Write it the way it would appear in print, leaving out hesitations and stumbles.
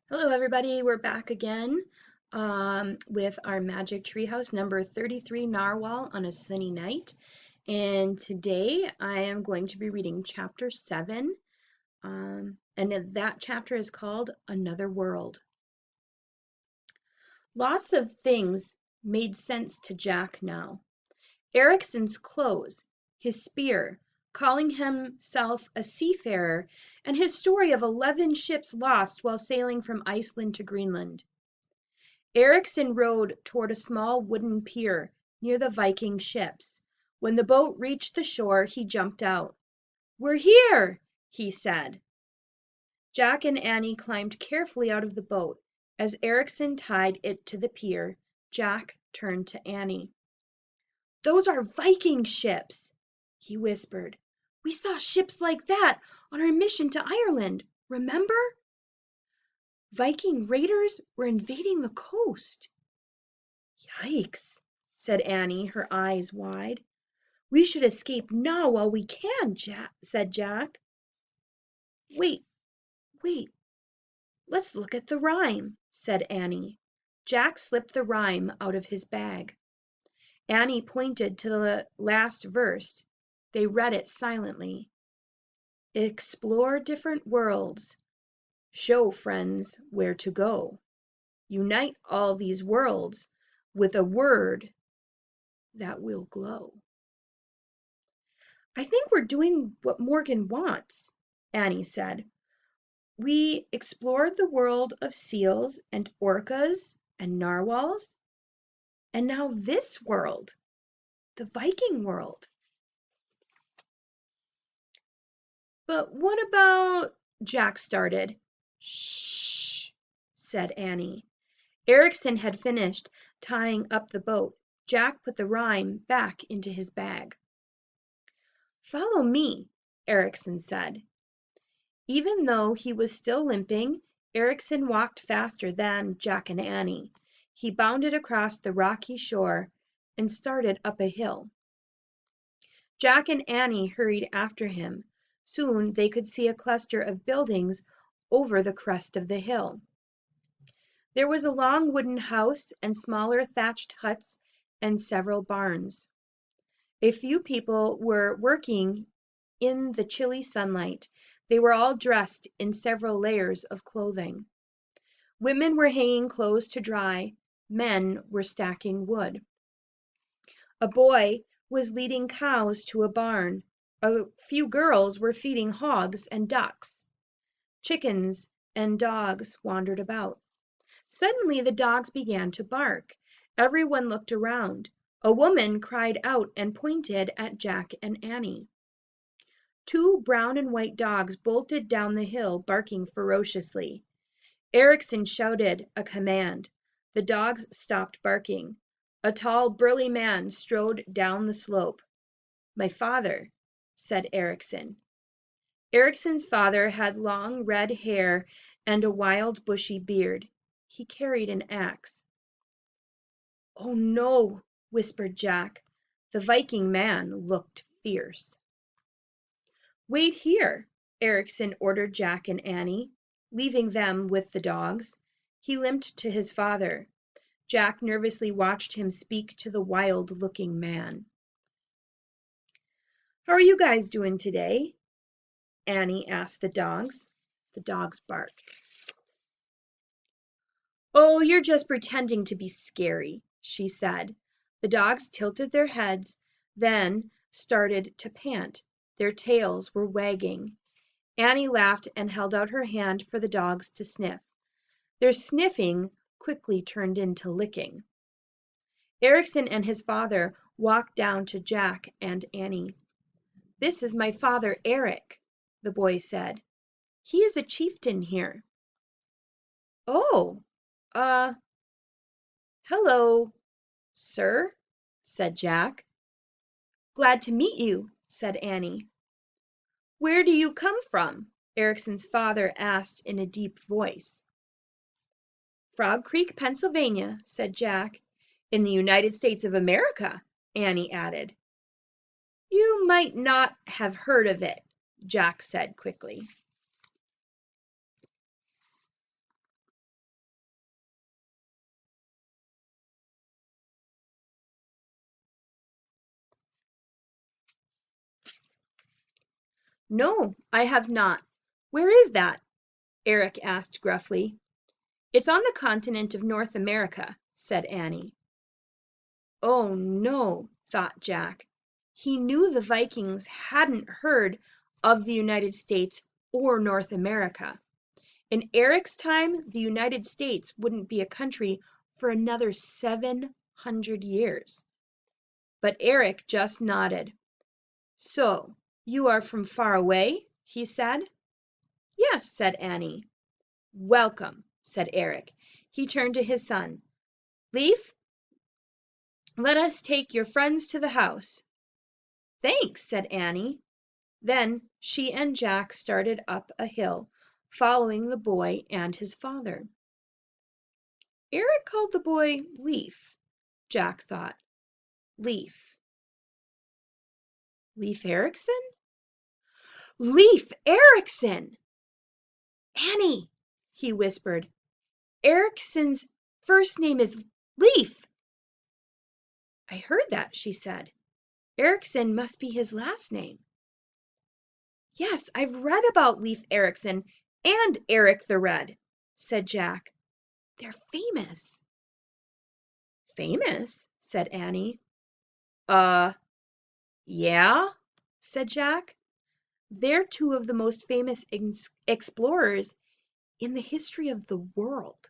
Hello, everybody. We're back again with our Magic Treehouse number 33 Narwhal on a sunny night. And today I am going to be reading chapter 7. And that chapter is called Another World. Lots of things made sense to Jack now. Ericsson's clothes, his spear, calling himself a seafarer, and his story of 11 ships lost while sailing from Iceland to Greenland. Ericsson rowed toward a small wooden pier near the Viking ships. When the boat reached the shore, he jumped out. "We're here!" he said. Jack and Annie climbed carefully out of the boat. As Ericsson tied it to the pier, Jack turned to Annie. "Those are Viking ships," he whispered. "We saw ships like that on our mission to Ireland, remember? Viking raiders were invading the coast." "Yikes," said Annie, her eyes wide. "We should escape now while we can," said Jack. "Wait, wait, let's look at the rhyme," said Annie. Jack slipped the rhyme out of his bag. Annie pointed to the last verse. They read it silently. "Explore different worlds. Show friends where to go. Unite all these worlds with a word that will glow." "I think we're doing what Morgan wants," Annie said. "We explored the world of seals and orcas and narwhals, and now this world, the Viking world." "But what about—" Jack started. "Shh," said Annie. Ericsson had finished tying up the boat. Jack put the rhyme back into his bag. "Follow me," Ericsson said. Even though he was still limping, Ericsson walked faster than Jack and Annie. He bounded across the rocky shore and started up a hill. Jack and Annie hurried after him. Soon they could see a cluster of buildings over the crest of the hill. There was a long wooden house and smaller thatched huts and several barns. A few people were working in the chilly sunlight. They were all dressed in several layers of clothing. Women were hanging clothes to dry. Men were stacking wood. A boy was leading cows to a barn. A few girls were feeding hogs and ducks. Chickens and dogs wandered about. Suddenly the dogs began to bark. Everyone looked around. A woman cried out and pointed at Jack and Annie. Two brown and white dogs bolted down the hill, barking ferociously. Ericsson shouted a command. The dogs stopped barking. A tall, burly man strode down the slope. "My father," said Ericsson. Ericsson's father had long red hair and a wild, bushy beard. He carried an axe. "Oh no," whispered Jack. The Viking man looked fierce. "Wait here," Ericsson ordered Jack and Annie, leaving them with the dogs. He limped to his father. Jack nervously watched him speak to the wild-looking man. "How are you guys doing today?" Annie asked the dogs. The dogs barked. "Oh, you're just pretending to be scary," she said. The dogs tilted their heads, then started to pant. Their tails were wagging. Annie laughed and held out her hand for the dogs to sniff. Their sniffing quickly turned into licking. Ericsson and his father walked down to Jack and Annie. "This is my father, Eric," the boy said. "He is a chieftain here." "Oh, uh, hello, sir," said Jack. "Glad to meet you," said Annie. "Where do you come from?" Ericsson's father asked in a deep voice. "Frog Creek, Pennsylvania," said Jack. "In the United States of America," Annie added. "You might not have heard of it," Jack said quickly. No, I have not. Where is that? Eric asked gruffly. It's on the continent of North America, said Annie. Oh no, thought Jack. He knew the Vikings hadn't heard of the United States or North America. In Eric's time, the United States wouldn't be a country for another 700 years. But Eric just nodded. So, you are from far away? He said. Yes, said Annie. Welcome, said Eric. He turned to his son. Leaf, let us take your friends to the house. Thanks, said Annie. Then she and Jack started up a hill, following the boy and his father. Eric called the boy Leaf, Jack thought. Leaf. Leif Erikson? Leif Erikson! Annie, he whispered. Erikson's first name is Leif. I heard that, she said. Erikson must be his last name. Yes, I've read about Leif Erikson and Eric the Red, said Jack. They're famous. Famous? Said Annie. Yeah, said Jack. They're two of the most famous explorers in the history of the world.